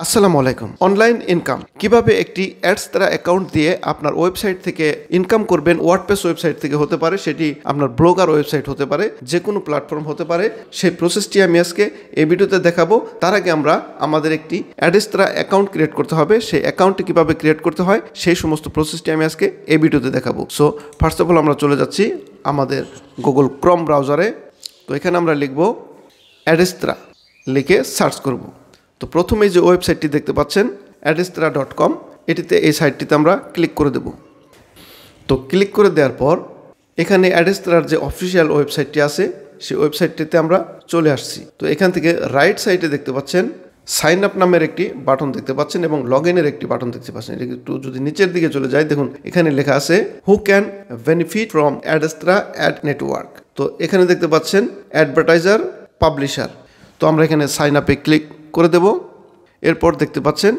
আসসালামু আলাইকুম। Online income কিভাবে একটি অ্যাডস দ্বারা অ্যাকাউন্ট দিয়ে আপনার ওয়েবসাইট থেকে ইনকাম করবেন। ওয়ার্ডপ্রেস ওয়েবসাইট থেকে হতে পারে, সেটি আপনার ব্লগার ওয়েবসাইট হতে পারে, যে কোনো প্ল্যাটফর্ম হতে পারে। সেই প্রসেসটি আমি আজকে এই ভিডিওতে দেখাবো। তার আগে আমরা আমাদের একটি অ্যাডস দ্বারা অ্যাকাউন্ট ক্রিয়েট করতে হবে। সেই অ্যাকাউন্টটি কিভাবে ক্রিয়েট করতে হয় সেই সমস্ত প্রসেসটি আমি আজকে এই ভিডিওতে দেখাবো। সো ফার্স্ট অফ অল আমরা চলে যাচ্ছি আমাদের গুগল ক্রোম ব্রাউজারে। তো এখানে আমরা লিখব অ্যাডস্ত্রা, লিখে সার্চ করব। তো প্রথমেই যে ওয়েবসাইটটি দেখতে পাচ্ছেন adestra.com, এটিতে এই সাইটটিতে আমরা ক্লিক করে দেব। তো ক্লিক করে দেওয়ার পর এখানে অ্যাডেস্ত্রার যে অফিসিয়াল ওয়েবসাইটটি আছে সেই ওয়েবসাইটটিতে আমরা চলে আসছি। তো এখান থেকে রাইট সাইডে দেখতে পাচ্ছেন সাইন আপ নামের একটি বাটন দেখতে পাচ্ছেন এবং লগ ইনের একটি বাটন দেখতে পাচ্ছেন। এটা একটু যদি নিচের দিকে চলে যায়, দেখুন এখানে লেখা আছে who can benefit from Adsterra ad network. তো এখানে দেখতে পাচ্ছেন অ্যাডভার্টাইজার পাবলিশার। তো আমরা এখানে সাইন আপে ক্লিক করে দেব। এরপর দেখতে পাচ্ছেন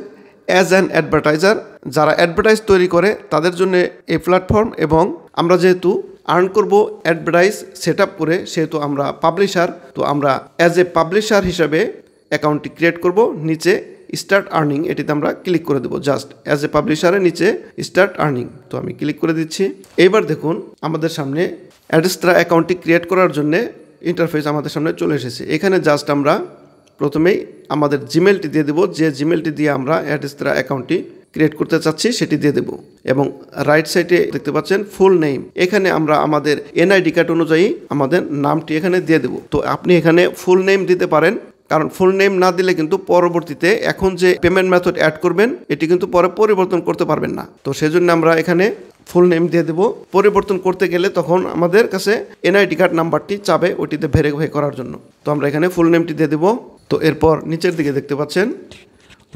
অ্যাজ অ্যান অ্যাডভার্টাইজার, যারা অ্যাডভার্টাইজ তৈরি করে তাদের জন্য এই প্ল্যাটফর্ম, এবং আমরা যেহেতু আর্ন করব অ্যাডভার্টাইজ সেট আপ করে, সেহেতু আমরা পাবলিশার। তো আমরা অ্যাজ এ পাবলিশার হিসাবে অ্যাকাউন্টটি ক্রিয়েট করব। নিচে স্টার্ট আর্নিং, এটিতে আমরা ক্লিক করে দেবো। জাস্ট অ্যাজ এ পাবলিশারের নিচে স্টার্ট আর্নিং, তো আমি ক্লিক করে দিচ্ছি। এইবার দেখুন আমাদের সামনে অ্যাডস্ত্রা অ্যাকাউন্টটি ক্রিয়েট করার জন্য ইন্টারফেস আমাদের সামনে চলে এসেছে। এখানে জাস্ট আমরা প্রথমেই আমাদের জিমেলটি দিয়ে দেবো, যে জিমেলটি দিয়ে আমরা অ্যাডস্ত্রা অ্যাকাউন্টটি ক্রিয়েট করতে চাচ্ছি সেটি দিয়ে দেবো। এবং রাইট সাইডে দেখতে পাচ্ছেন ফুল নেম, এখানে আমরা আমাদের এনআইডি কার্ড অনুযায়ী আমাদের নামটি এখানে দিয়ে দেবো। তো আপনি এখানে ফুল নেম দিতে পারেন, কারণ ফুল নেম না দিলে কিন্তু পরবর্তীতে এখন যে পেমেন্ট মেথড অ্যাড করবেন এটি কিন্তু পরে পরিবর্তন করতে পারবেন না। তো সেজন্য আমরা এখানে ফুল নেম দিয়ে দেবো। পরিবর্তন করতে গেলে তখন আমাদের কাছে এনআইডি কার্ড নাম্বারটি চাবে ওটিতে ভেরিফাই করার জন্য। তো আমরা এখানে ফুল নেমটি দিয়ে দেবো। তো এরপর নিচের দিকে দেখতে পাচ্ছেন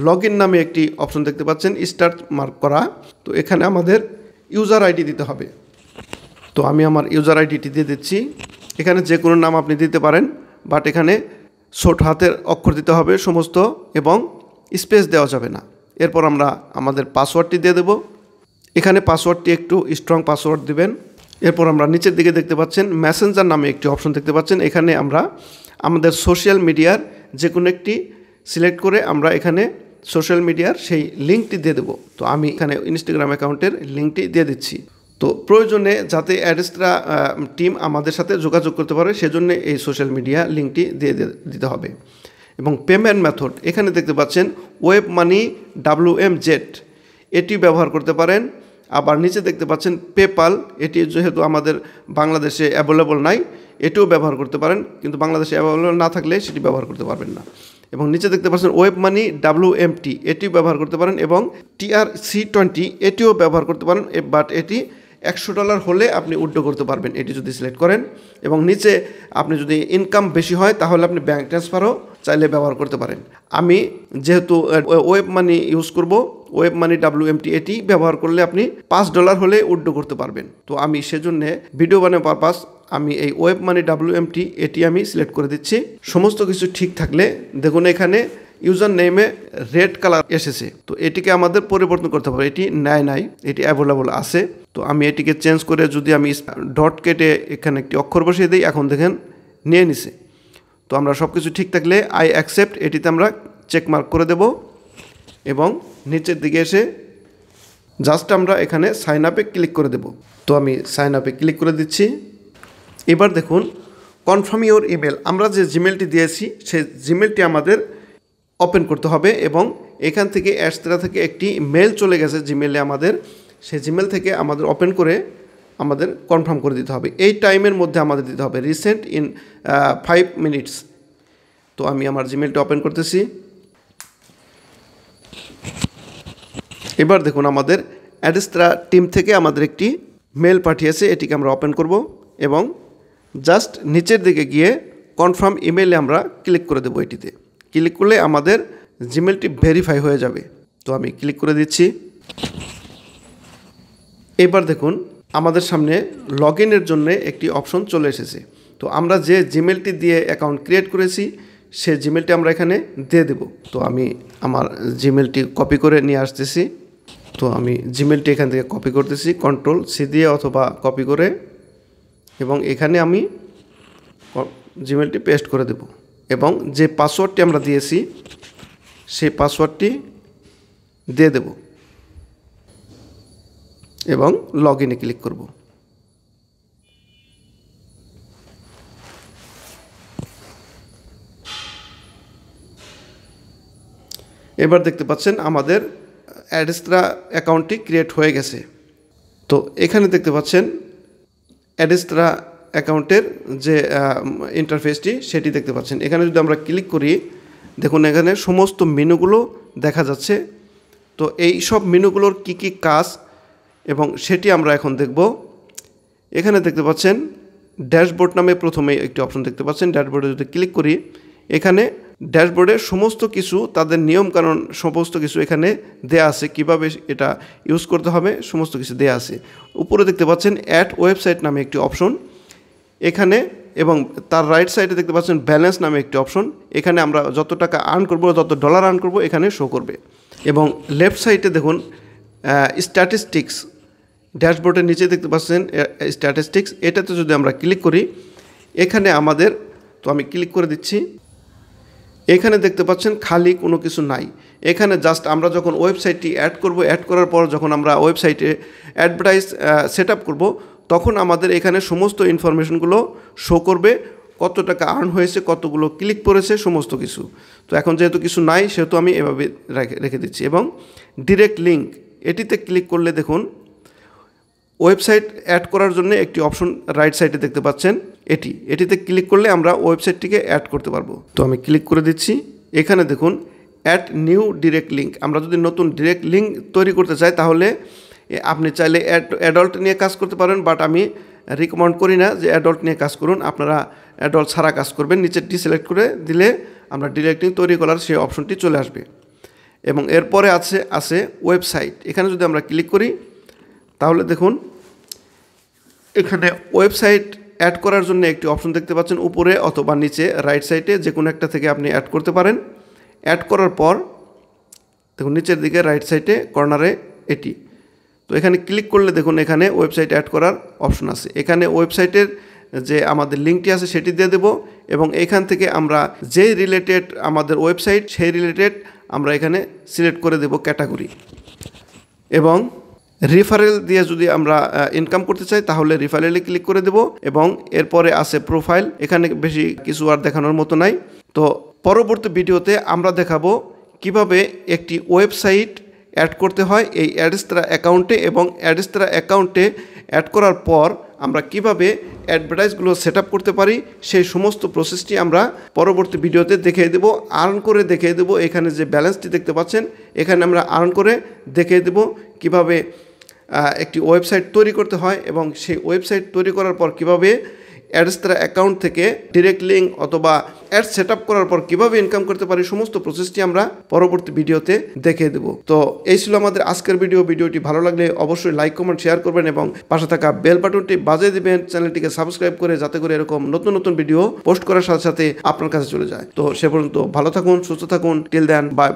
লগ ইন নামে একটি অপশন দেখতে পাচ্ছেন, স্টার্ট মার্ক করা। তো এখানে আমাদের ইউজার আইডি দিতে হবে। তো আমি আমার ইউজার আইডিটি দিয়ে দিচ্ছি। এখানে যে কোনো নাম আপনি দিতে পারেন, বাট এখানে ছোট হাতের অক্ষর দিতে হবে সমস্ত, এবং স্পেস দেওয়া যাবে না। এরপর আমরা আমাদের পাসওয়ার্ডটি দিয়ে দেব। এখানে পাসওয়ার্ডটি একটু স্ট্রং পাসওয়ার্ড দিবেন। এরপর আমরা নিচের দিকে দেখতে পাচ্ছেন মেসেঞ্জার নামে একটি অপশন দেখতে পাচ্ছেন। এখানে আমরা আমাদের সোশ্যাল মিডিয়ার যে কোনো একটি সিলেক্ট করে আমরা এখানে সোশ্যাল মিডিয়ার সেই লিঙ্কটি দিয়ে দেবো। তো আমি এখানে ইনস্টাগ্রাম অ্যাকাউন্টের লিঙ্কটি দিয়ে দিচ্ছি। তো প্রয়োজনে যাতে অ্যাডস্ত্রা টিম আমাদের সাথে যোগাযোগ করতে পারে সেজন্য এই সোশ্যাল মিডিয়া লিঙ্কটি দিয়ে দিতে হবে। এবং পেমেন্ট মেথড এখানে দেখতে পাচ্ছেন ওয়েব মানি WMZ, এটি ব্যবহার করতে পারেন। আবার নিচে দেখতে পাচ্ছেন পেপাল, এটি যেহেতু আমাদের বাংলাদেশে অ্যাভেলেবল নাই এটিও ব্যবহার করতে পারেন, কিন্তু বাংলাদেশে অ্যাভেলেবল না থাকলে সেটি ব্যবহার করতে পারবেন না। এবং নিচে দেখতে পাচ্ছেন ওয়েব মানি WMT, এটিও ব্যবহার করতে পারেন, এবং TRC20 এটিও ব্যবহার করতে পারেন, বাট এটি $100 হলে আপনি উইথড্র করতে পারবেন এটি যদি সিলেক্ট করেন। এবং নিচে আপনি যদি ইনকাম বেশি হয় তাহলে আপনি ব্যাঙ্ক ট্রান্সফারও চাইলে ব্যবহার করতে পারেন। আমি যেহেতু ওয়েব মানি ইউজ করব, ওয়েব মানি WMT এটি ব্যবহার করলে আপনি $5 হলে উইথড্র করতে পারবেন। তো আমি সেজন্য ভিডিও বানানোর পারপাস আমি এই ওয়েব মানি WMT এটি আমি সিলেক্ট করে দিচ্ছি। সমস্ত কিছু ঠিক থাকলে দেখুন এখানে ইউজার নেমে রেড কালার এসেছে। তো এটিকে আমাদের পরিবর্তন করতে হবে, এটি নাই, এটি অ্যাভেলেবল আছে। তো আমি এটিকে চেঞ্জ করে যদি আমি ডট কেটে এখানে একটি অক্ষর বসিয়ে দিই, এখন দেখেন নিয়ে নিছে। তো আমরা সব কিছু ঠিক থাকলে আই অ্যাকসেপ্ট এটিতে আমরা চেক মার্ক করে দেব। এবং নিচের দিকে এসে জাস্ট আমরা এখানে সাইন আপে ক্লিক করে দেব। তো আমি সাইন আপে ক্লিক করে দিচ্ছি। এবার দেখুন কনফার্ম ইওর ইমেল, আমরা যে জিমেলটি দিয়েছি সেই জিমেলটি আমাদের ওপেন করতে হবে। এবং এখান থেকে অ্যাডস্ত্রা থেকে একটি মেল চলে গেছে জিমেলে আমাদের, সেই জিমেল থেকে আমাদের ওপেন করে আমাদের কনফার্ম করে দিতে হবে। এই টাইমের মধ্যে আমাদের দিতে হবে রিসেন্ট ইন 5 মিনিটস। তো আমি আমার জিমেলটা ওপেন করতেছি। এবার দেখুন আমাদের অ্যাডস্ত্রা টিম থেকে আমাদের একটি মেল পাঠিয়েছে, এটিকে আমরা ওপেন করব এবং জাস্ট নিচের দিকে গিয়ে কনফার্ম ইমেলে আমরা ক্লিক করে দেবো। এটিতে ক্লিক করলে আমাদের জিমেলটি ভেরিফাই হয়ে যাবে। তো আমি ক্লিক করে দিচ্ছি। এবার দেখুন আমাদের সামনে লগ ইনের জন্য একটি অপশন চলে এসেছে। তো আমরা যে জিমেলটি দিয়ে অ্যাকাউন্ট ক্রিয়েট করেছি সেই জিমেলটি আমরা এখানে দিয়ে দেব। তো আমি আমার জিমেলটি কপি করে নিয়ে আসতেছি। তো আমি জিমেলটি এখান থেকে কপি করতেছি Ctrl+C দিয়ে অথবা কপি করে, এবং এখানে আমি জিমেলটি পেস্ট করে দেব। এবং যে পাসওয়ার্ডটি আমরা দিয়েছি সেই পাসওয়ার্ডটি দিয়ে দেব এবং লগ ইনে ক্লিক করব। এবার দেখতে পাচ্ছেন আমাদের অ্যাডস্ট্রা অ্যাকাউন্টটি ক্রিয়েট হয়ে গেছে। তো এখানে দেখতে পাচ্ছেন অ্যাডস্ট্রা অ্যাকাউন্টের যে ইন্টারফেসটি সেটি দেখতে পাচ্ছেন। এখানে যদি আমরা ক্লিক করি, দেখুন এখানে সমস্ত মেনুগুলো দেখা যাচ্ছে। তো এই সব মেনুগুলোর কি কি কাজ এবং সেটি আমরা এখন দেখব। এখানে দেখতে পাচ্ছেন ড্যাশবোর্ড নামে প্রথমে একটি অপশন দেখতে পাচ্ছেন। ড্যাশবোর্ডে যদি ক্লিক করি, এখানে ড্যাশবোর্ডে সমস্ত কিছু, তাদের নিয়মকানুন সমস্ত কিছু এখানে দেয়া আছে, কিভাবে এটা ইউজ করতে হবে সমস্ত কিছু দেয়া আছে। উপরে দেখতে পাচ্ছেন অ্যাড ওয়েবসাইট নামে একটি অপশন এখানে, এবং তার রাইট সাইডে দেখতে পাচ্ছেন ব্যালেন্স নামে একটি অপশন। এখানে আমরা যত টাকা আর্ন করব, যত ডলার আর্ন করব এখানে শো করবে। এবং লেফট সাইডে দেখুন স্ট্যাটিস্টিক্স, ড্যাশবোর্ডের নিচে দেখতে পাচ্ছেন স্ট্যাটিস্টিক্স। এটাতে যদি আমরা ক্লিক করি, এখানে আমাদের, তো আমি ক্লিক করে দিচ্ছি, এখানে দেখতে পাচ্ছেন খালি কোনো কিছু নাই। এখানে জাস্ট আমরা যখন ওয়েবসাইটটি অ্যাড করব, অ্যাড করার পর যখন আমরা ওয়েবসাইটে অ্যাডভার্টাইজ সেট আপ করবো, তখন আমাদের এখানে সমস্ত ইনফরমেশনগুলো শো করবে, কত টাকা আর্ন হয়েছে, কতগুলো ক্লিক করেছে, সমস্ত কিছু। তো এখন যেহেতু কিছু নাই সেহেতু আমি এভাবে রেখে দিচ্ছি। এবং ডিরেক্ট লিঙ্ক, এটিতে ক্লিক করলে দেখুন ওয়েবসাইট অ্যাড করার জন্য একটি অপশন রাইট সাইডে দেখতে পাচ্ছেন, এটিতে ক্লিক করলে আমরা ওয়েবসাইটটিকে অ্যাড করতে পারবো। তো আমি ক্লিক করে দিচ্ছি। এখানে দেখুন অ্যাড নিউ ডিরেক্ট লিঙ্ক, আমরা যদি নতুন ডিরেক্ট লিঙ্ক তৈরি করতে চাই তাহলে আপনি চাইলে অ্যাডাল্ট নিয়ে কাজ করতে পারেন, বাট আমি রিকমেন্ড করি না যে অ্যাডাল্ট নিয়ে কাজ করুন, আপনারা অ্যাডাল্ট ছাড়া কাজ করবেন। নিচেরটি সিলেক্ট করে দিলে আমরা ডিরেক্ট লিঙ্ক তৈরি করার সেই অপশনটি চলে আসবে। এবং এরপরে আছে ওয়েবসাইট। এখানে যদি আমরা ক্লিক করি তাহলে দেখুন এখানে ওয়েবসাইট অ্যাড করার জন্য একটি অপশন দেখতে পাচ্ছেন উপরে অথবা নিচে রাইট সাইডে, যে কোনো একটা থেকে আপনি অ্যাড করতে পারেন। অ্যাড করার পর দেখুন নিচের দিকে রাইট সাইডে কর্নারে এটি, তো এখানে ক্লিক করলে দেখুন এখানে ওয়েবসাইট অ্যাড করার অপশন আছে। এখানে ওয়েবসাইটের যে আমাদের লিঙ্কটি আছে সেটি দিয়ে দেব, এবং এখান থেকে আমরা যে রিলেটেড আমাদের ওয়েবসাইট সেই রিলেটেড আমরা এখানে সিলেক্ট করে দেব ক্যাটাগরি। এবং রিফারেল দিয়ে যদি আমরা ইনকাম করতে চাই তাহলে রিফারেলে ক্লিক করে দেব। এবং এরপরে আছে প্রোফাইল, এখানে বেশি কিছু আর দেখানোর মতো নাই। তো পরবর্তী ভিডিওতে আমরা দেখাবো কিভাবে একটি ওয়েবসাইট অ্যাড করতে হয় এই অ্যাডস্ট্রা অ্যাকাউন্টে, এবং অ্যাডস্ট্রা অ্যাকাউন্টে অ্যাড করার পর আমরা কিভাবে অ্যাডভার্টাইজগুলো সেট আপ করতে পারি সেই সমস্ত প্রসেসটি আমরা পরবর্তী ভিডিওতে দেখিয়ে দেব, আর্ন করে দেখিয়ে দেব। এখানে যে ব্যালেন্সটি দেখতে পাচ্ছেন এখানে আমরা আর্ন করে দেখিয়ে দেব কিভাবে একটি ওয়েবসাইট তৈরি করতে হয়, এবং সেই ওয়েবসাইট তৈরি করার পর কিভাবে অ্যাডস্ট্রা অ্যাকাউন্ট থেকে ডিরেক্ট লিঙ্ক অথবা অ্যাড সেট আপ করার পর কীভাবে ইনকাম করতে পারি সমস্ত প্রসেসটি আমরা পরবর্তী ভিডিওতে দেখিয়ে দেব। তো এই ছিল আমাদের আজকের ভিডিওটি ভালো লাগলে অবশ্যই লাইক কমেন্ট শেয়ার করবেন এবং পাশে থাকা বেল বাটনটি বাজিয়ে দিবেন, চ্যানেলটিকে সাবস্ক্রাইব করে, যাতে করে এরকম নতুন ভিডিও পোস্ট করার সাথে সাথে আপনার কাছে চলে যায়। তো সে পর্যন্ত ভালো থাকুন, সুস্থ থাকুন, টিল দেন, বাই।